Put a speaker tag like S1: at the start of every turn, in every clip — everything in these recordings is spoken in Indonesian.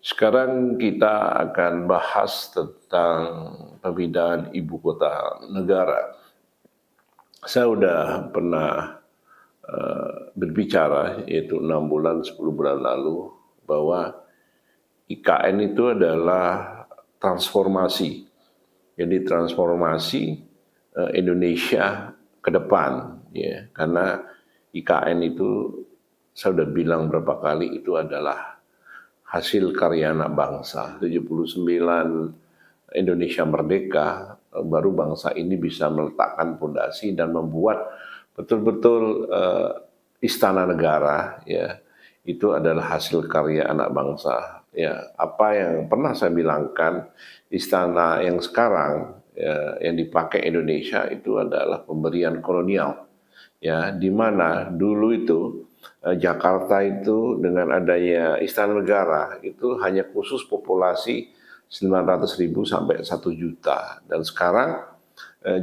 S1: Sekarang kita akan bahas tentang pemindahan ibu kota negara. Saya sudah pernah berbicara, yaitu 6 bulan, 10 bulan lalu, bahwa IKN itu adalah transformasi. Jadi transformasi Indonesia ke depan, ya. Karena IKN itu saya sudah bilang berapa kali itu adalah hasil karya anak bangsa. 79 Indonesia merdeka, baru bangsa ini bisa meletakkan fondasi dan membuat betul-betul istana negara, ya. Itu adalah hasil karya anak bangsa. Ya, apa yang pernah saya bilangkan, istana yang sekarang ya, yang dipakai Indonesia itu adalah pemberian kolonial, ya, di mana dulu itu Jakarta itu dengan adanya Istana Negara itu hanya khusus populasi 900.000 sampai 1 juta, dan sekarang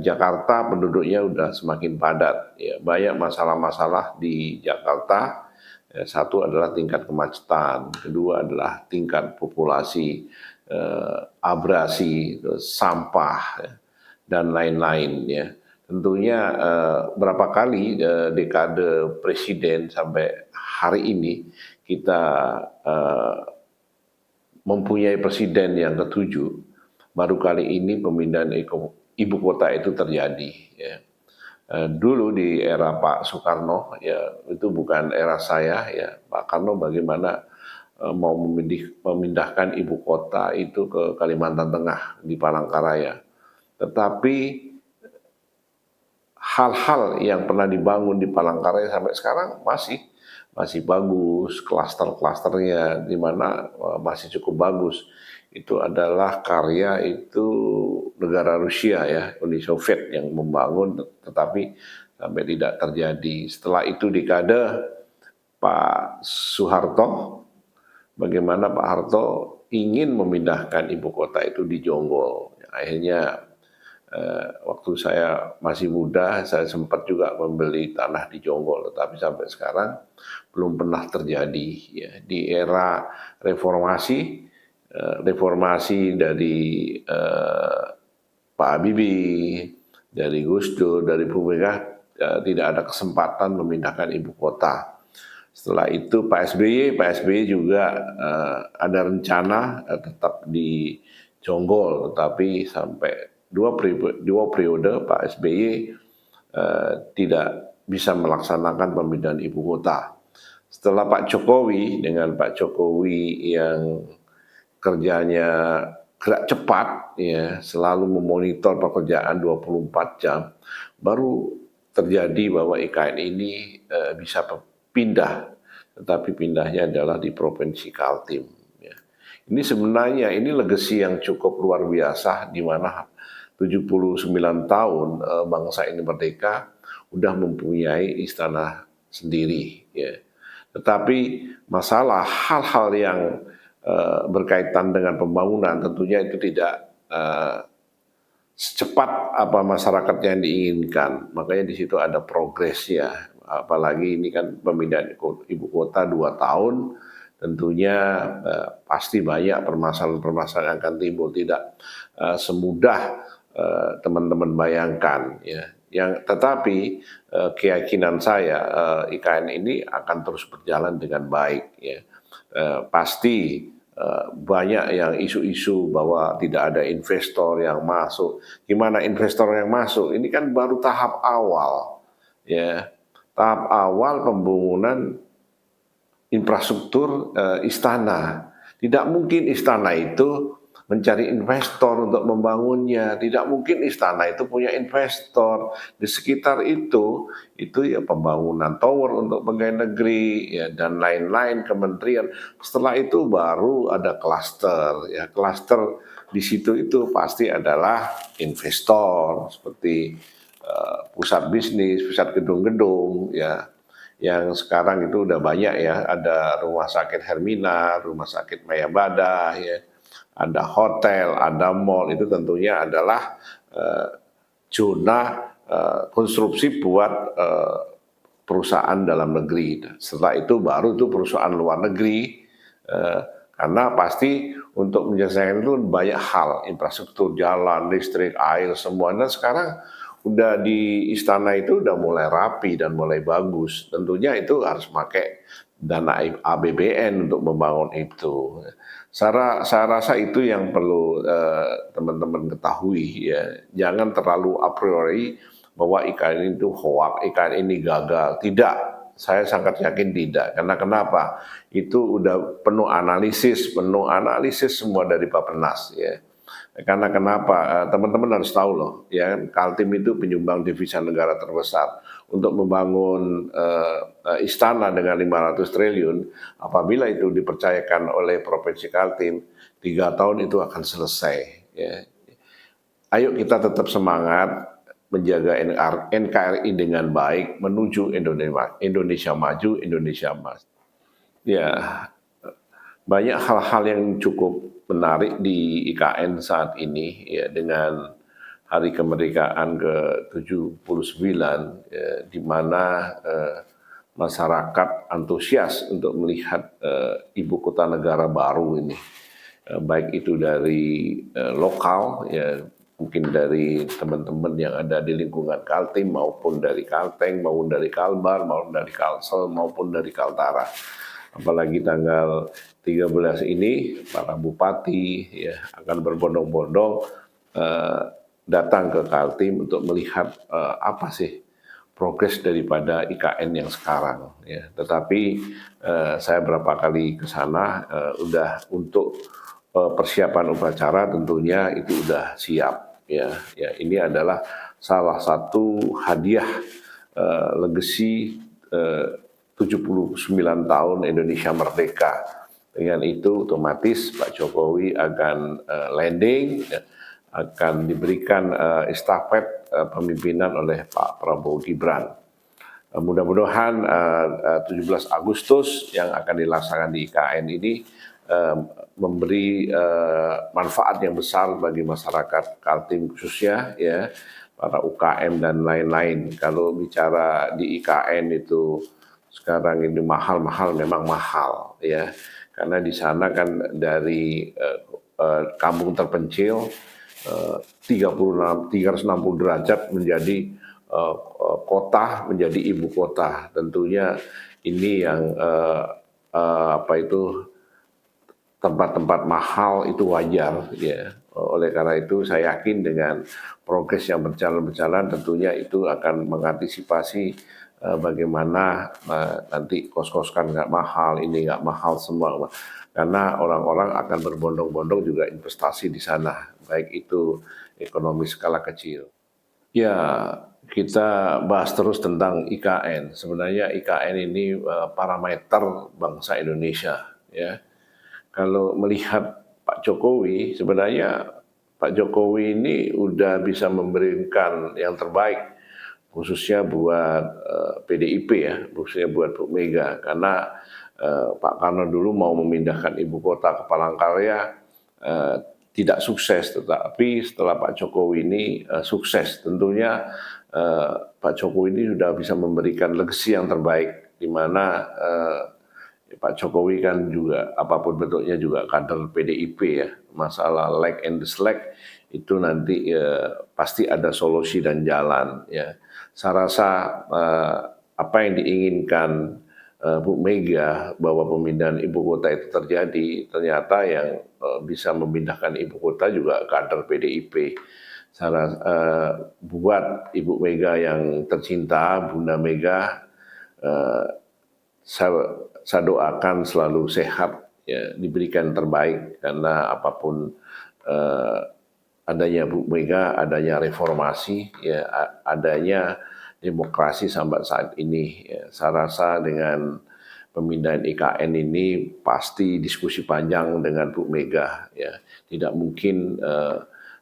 S1: Jakarta penduduknya udah semakin padat, ya. Banyak masalah-masalah di Jakarta. Satu adalah tingkat kemacetan, kedua adalah tingkat populasi, abrasi, sampah, ya, dan lain-lain, ya. Tentunya berapa kali dekade presiden sampai hari ini kita mempunyai presiden yang ketujuh, baru kali ini pemindahan ibu kota itu terjadi, ya. Dulu di era Pak Soekarno, ya, itu bukan era saya, ya. Pak Karno bagaimana mau memindahkan ibu kota itu ke Kalimantan Tengah di Palangkaraya. Tetapi hal-hal yang pernah dibangun di Palangkaraya sampai sekarang masih bagus, klaster-klasternya di mana masih cukup bagus. Itu adalah karya itu negara Rusia, ya, Uni Soviet yang membangun, tetapi sampai tidak terjadi. Setelah itu dekade Pak Soeharto, bagaimana Pak Harto ingin memindahkan ibu kota itu di Jonggol. Akhirnya waktu saya masih muda, saya sempat juga membeli tanah di Jonggol, tetapi sampai sekarang belum pernah terjadi, ya. Di era reformasi dari Pak Habibie, dari Gus Dur, dari Bu Mega, tidak ada kesempatan memindahkan ibu kota. Setelah itu Pak SBY juga ada rencana tetap di Jonggol, tetapi sampai dua periode Pak SBY tidak bisa melaksanakan pemindahan ibu kota. Setelah Pak Jokowi, dengan Pak Jokowi yang kerjanya gerak cepat, ya, selalu memonitor pekerjaan 24 jam, baru terjadi bahwa IKN ini bisa pindah, tetapi pindahnya adalah di Provinsi Kaltim, ya. Ini sebenarnya legacy yang cukup luar biasa, di mana 79 tahun bangsa ini merdeka, udah mempunyai istana sendiri, ya. Tetapi masalah hal-hal yang berkaitan dengan pembangunan tentunya itu tidak secepat apa masyarakat yang diinginkan. Makanya di situ ada progresnya. Apalagi ini kan pemindahan ibu kota 2 tahun, tentunya pasti banyak permasalahan-permasalahan yang akan timbul. Tidak semudah teman-teman bayangkan, ya. Tetapi keyakinan saya IKN ini akan terus berjalan dengan baik, ya. Pasti banyak yang isu-isu bahwa tidak ada investor yang masuk. Gimana investor yang masuk? Ini kan baru tahap awal, ya. Tahap awal pembangunan infrastruktur istana. Tidak mungkin istana itu mencari investor untuk membangunnya. Tidak mungkin istana itu punya investor. Di sekitar itu ya pembangunan tower untuk pegawai negeri, ya, dan lain-lain kementerian. Setelah itu baru ada klaster, ya. Klaster di situ itu pasti adalah investor seperti pusat bisnis, pusat gedung-gedung, ya. Yang sekarang itu udah banyak, ya, ada rumah sakit Hermina, rumah sakit Mayabada, ya, ada hotel, ada mall. Itu tentunya adalah zona konstruksi buat perusahaan dalam negeri. Setelah itu baru itu perusahaan luar negeri Karena pasti untuk menyelesaikan itu banyak hal, infrastruktur, jalan, listrik, air, semuanya sekarang udah di istana itu udah mulai rapi dan mulai bagus. Tentunya itu harus pakai dana APBN untuk membangun itu. Saya rasa itu yang perlu teman-teman ketahui ya. Jangan terlalu a priori bahwa IKN itu hoax, IKN ini gagal. Tidak, saya sangat yakin tidak. Karena kenapa? Itu udah penuh analisis semua dari Bappenas ya. Karena kenapa? Teman-teman harus tahu loh, ya Kaltim itu penyumbang devisa negara terbesar. Untuk membangun istana dengan 500 triliun, apabila itu dipercayakan oleh Provinsi Kaltim, 3 tahun itu akan selesai. Ya. Ayo kita tetap semangat menjaga NKRI dengan baik menuju Indonesia maju, Indonesia emas. Ya, banyak hal-hal yang cukup menarik di IKN saat ini ya dengan Hari Kemerdekaan ke-79 ya, di mana masyarakat antusias untuk melihat ibu kota negara baru ini. Baik itu dari lokal ya mungkin dari teman-teman yang ada di lingkungan Kaltim maupun dari Kalteng maupun dari Kalbar maupun dari Kalsel maupun dari Kaltara. Apalagi tanggal 13 ini para bupati ya akan berbondong-bondong datang ke Kaltim untuk melihat apa sih progres daripada IKN yang sekarang ya. Tetapi saya berapa kali ke sana udah untuk persiapan upacara tentunya itu udah siap ya. Ya ini adalah salah satu hadiah legacy 79 tahun Indonesia merdeka. Dengan itu otomatis Pak Jokowi akan landing, akan diberikan estafet pemimpinan oleh Pak Prabowo Gibran. Mudah-mudahan 17 Agustus yang akan dilaksanakan di IKN ini memberi manfaat yang besar bagi masyarakat Kaltim khususnya ya, para UKM dan lain-lain. Kalau bicara di IKN itu sekarang ini mahal-mahal memang mahal ya, karena di sana kan dari kampung terpencil 360 derajat menjadi kota, menjadi ibu kota. Tentunya ini yang tempat-tempat mahal itu wajar ya. Oleh karena itu saya yakin dengan progres yang berjalan tentunya itu akan mengantisipasi bagaimana nanti kos-kos kan nggak mahal, ini nggak mahal semua. Karena orang-orang akan berbondong-bondong juga investasi di sana, baik itu ekonomi skala kecil. Ya, kita bahas terus tentang IKN. Sebenarnya IKN ini parameter bangsa Indonesia ya. Kalau melihat Pak Jokowi, sebenarnya Pak Jokowi ini udah bisa memberikan yang terbaik, khususnya buat PDIP ya, khususnya buat Bu Mega. Karena Pak Karno dulu mau memindahkan ibu kota ke Palangkaraya, tidak sukses, tetapi setelah Pak Jokowi ini sukses. Tentunya Pak Jokowi ini sudah bisa memberikan legasi yang terbaik, di mana Pak Jokowi kan juga apapun bentuknya juga kader PDIP ya. Masalah like and dislike itu nanti pasti ada solusi dan jalan ya. Saya rasa apa yang diinginkan Bu Mega bahwa pemindahan ibu kota itu terjadi, ternyata yang bisa memindahkan ibu kota juga kader PDIP. Buat Ibu Mega yang tercinta, Bunda Mega, saya doakan selalu sehat, ya, diberikan terbaik karena apapun adanya Bu Mega, adanya reformasi, ya, adanya demokrasi sampai saat ini. Ya, saya rasa dengan pemindahan IKN ini pasti diskusi panjang dengan Bu Mega. Ya, tidak mungkin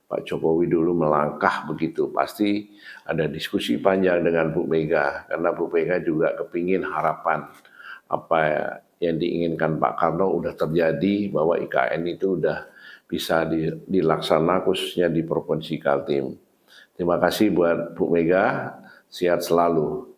S1: Pak Jokowi dulu melangkah begitu, pasti ada diskusi panjang dengan Bu Mega karena Bu Mega juga kepingin harapan apa yang diinginkan Pak Karno udah terjadi, bahwa IKN itu udah bisa dilaksanakan khususnya di Provinsi Kaltim. Terima kasih buat Bu Mega, sehat selalu.